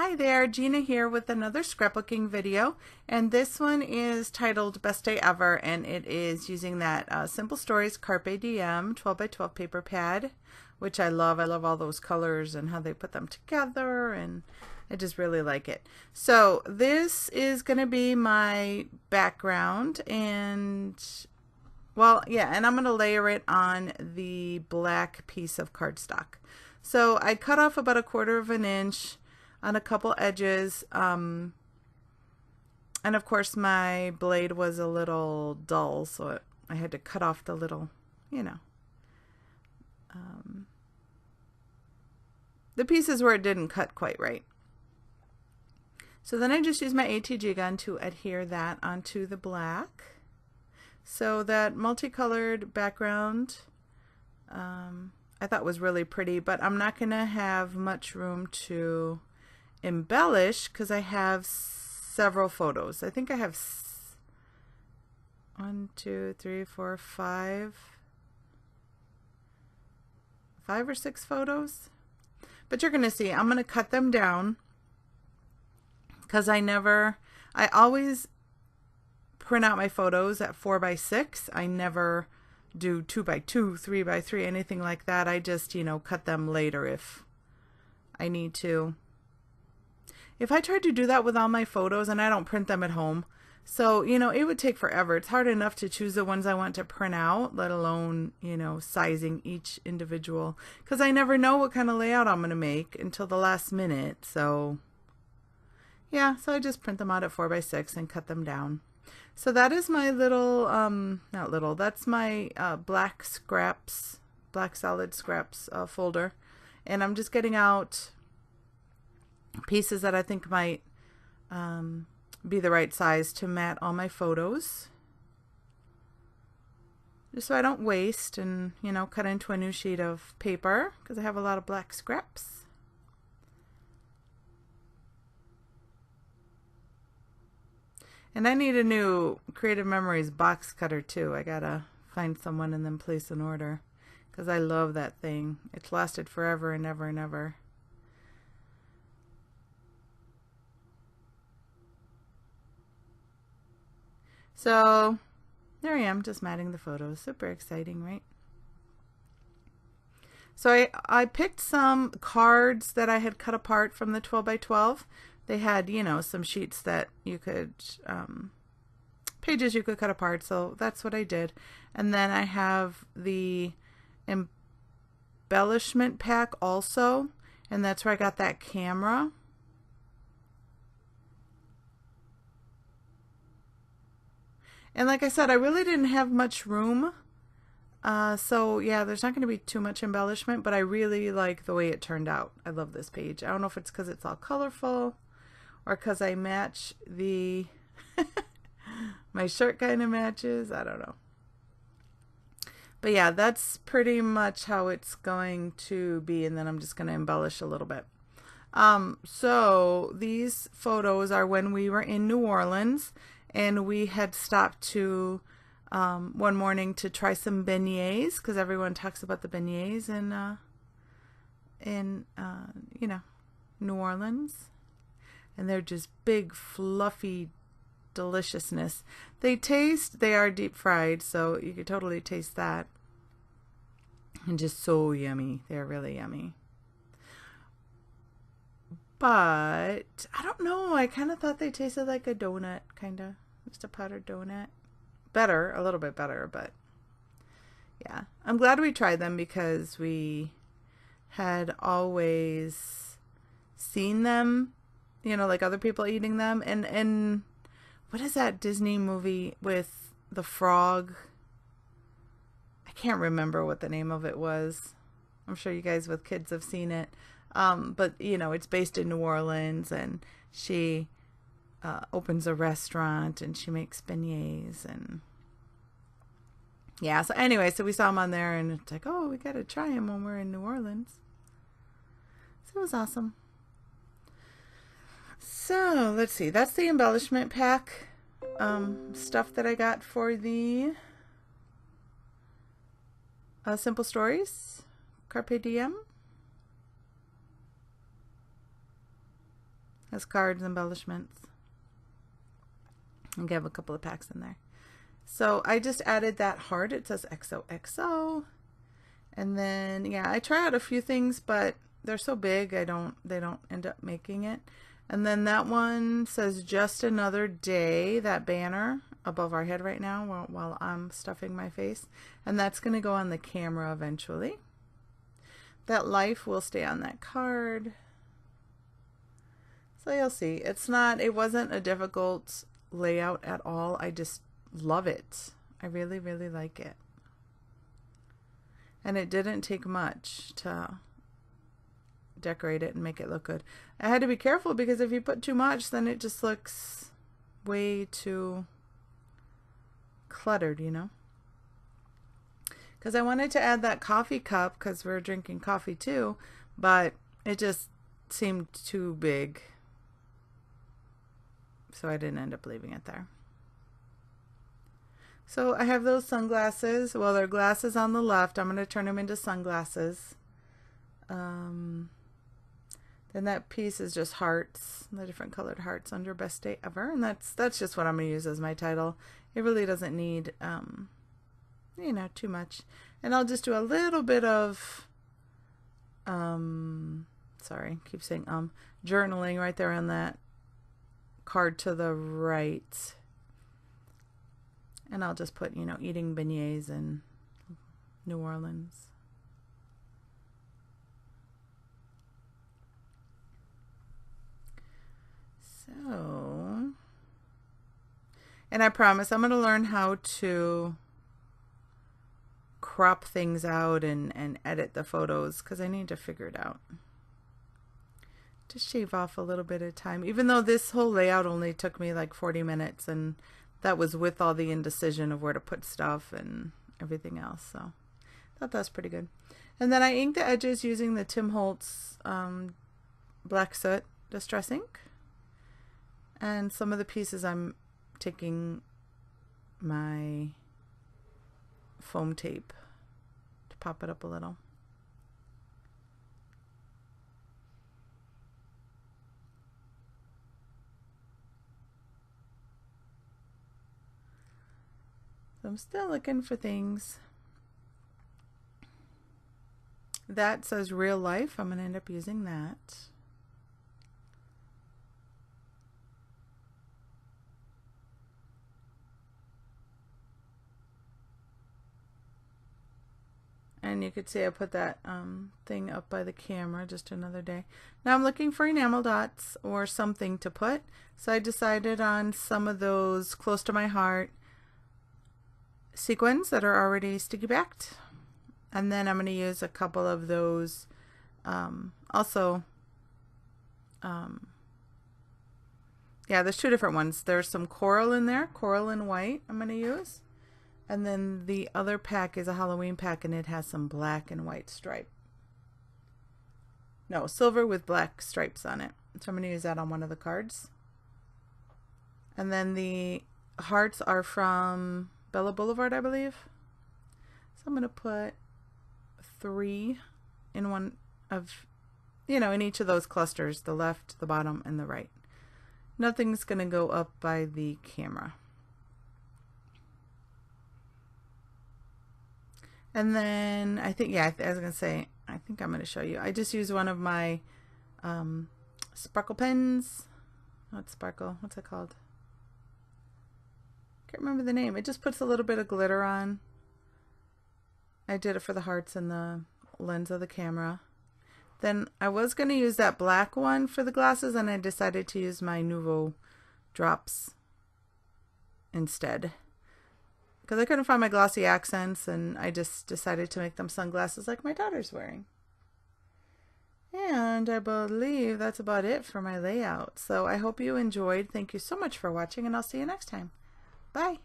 Hi there, Gina here with another scrapbooking video, and this one is titled Best Day Ever, and it is using that Simple Stories Carpe Diem 12 by 12 paper pad, which I love. I love all those colors and how they put them together, and I just really like it. So this is going to be my background, and well, yeah, and I'm going to layer it on the black piece of cardstock. So I cut off about 1/4 inch on a couple edges, and of course my blade was a little dull, so I had to cut off the little, the pieces where it didn't cut quite right. So then I just used my ATG gun to adhere that onto the black. So that multicolored background I thought was really pretty, but I'm not going to have much room to embellish because I have several photos. I think I have 5 or 6 photos. But you're going to see, I'm going to cut them down because I always print out my photos at 4 by 6. I never do 2 by 2, 3 by 3, anything like that. I just, cut them later if I need to. If I tried to do that with all my photos, and I don't print them at home, so, it would take forever. It's hard enough to choose the ones I want to print out, let alone, sizing each individual, because I never know what kind of layout I'm going to make until the last minute. So, yeah, so I just print them out at 4 by 6 and cut them down. So that is my little, that's my black solid scraps folder. And I'm just getting out pieces that I think might be the right size to mat all my photos. Just so I don't waste and, cut into a new sheet of paper because I have a lot of black scraps. And I need a new Creative Memories box cutter too. I gotta find someone and then place an order because I love that thing. It's lasted forever and ever and ever. So there I am, just matting the photos. Super exciting, right? So I picked some cards that I had cut apart from the 12 by 12. They had, some sheets that you could, pages you could cut apart, so that's what I did. And then I have the embellishment pack also, and that's where I got that camera. And like I said, I really didn't have much room, so yeah, there's not going to be too much embellishment, but I really like the way it turned out. I love this page. I don't know if it's because it's all colorful or because I match the my shirt kind of matches. I don't know. But yeah, that's pretty much how it's going to be, and then I'm just going to embellish a little bit. So these photos are when we were in New Orleans, and we had stopped to one morning to try some beignets because everyone talks about the beignets in New Orleans. And they're just big, fluffy deliciousness. They are deep fried, so you could totally taste that. And just so yummy. They're really yummy. But I don't know. I kind of thought they tasted like a donut, kind of. Just a powdered donut. Better, a little bit better, but yeah. I'm glad we tried them because we had always seen them, like other people eating them. And what is that Disney movie with the frog? I can't remember what the name of it was. I'm sure you guys with kids have seen it. But, it's based in New Orleans, and she opens a restaurant, and she makes beignets. And yeah, so anyway, so we saw them on there, and it's like, oh, we got to try them when we're in New Orleans. So it was awesome. So let's see, that's the embellishment pack stuff that I got for the Simple Stories Carpe Diem. Has cards, embellishments. And have a couple of packs in there. So I just added that heart. It says XOXO. And then, yeah, I try out a few things, but they're so big, they don't end up making it. And then that one says just another day, that banner above our head right now while I'm stuffing my face. And that's going to go on the camera eventually. That life will stay on that card. So you'll see. It wasn't a difficult layout at all. I just love it. I really, really like it. And it didn't take much to decorate it and make it look good. I had to be careful because if you put too much, then it just looks way too cluttered, you know? Because I wanted to add that coffee cup because we're drinking coffee too, but it just seemed too big. So I didn't end up leaving it there. So I have those sunglasses. Well, they're glasses on the left. I'm going to turn them into sunglasses. Then that piece is just hearts, the different colored hearts under Best Day Ever. And that's just what I'm going to use as my title. It really doesn't need, you know, too much. And I'll just do a little bit of, sorry, keep saying journaling right there on that card to the right. And I'll just put, you know, eating beignets in New Orleans. So, and I promise I'm going to learn how to crop things out and edit the photos because I need to figure it out. To shave off a little bit of time, even though this whole layout only took me like 40 minutes and that was with all the indecision of where to put stuff and everything else. So I thought that was pretty good. And then I inked the edges using the Tim Holtz Black Soot Distress ink. And some of the pieces I'm taking my foam tape to pop it up a little. So I'm still looking for things. That says real life. I'm going to end up using that. And you could see I put that thing up by the camera just another day. Now I'm looking for enamel dots or something to put. So I decided on some of those close to my heart sequins that are already sticky backed. And then I'm going to use a couple of those yeah, there's two different ones. There's some coral in there, coral and white I'm going to use. And then the other pack is a Halloween pack and it has some black and white stripe. No, silver with black stripes on it. So I'm going to use that on one of the cards. And then the hearts are from Bella Boulevard, I believe. So I'm going to put 3 in one of, you know, in each of those clusters, the left, the bottom, and the right. Nothing's going to go up by the camera. And then I think, yeah, I was going to say, I think I'm going to show you. I just used one of my sparkle pens. Not sparkle, what's it called? Can't remember the name. It just puts a little bit of glitter on. I did it for the hearts and the lens of the camera. Then I was going to use that black one for the glasses and I decided to use my Nouveau drops instead. Because I couldn't find my glossy accents and I just decided to make them sunglasses like my daughter's wearing. And I believe that's about it for my layout. So I hope you enjoyed. Thank you so much for watching and I'll see you next time. Bye.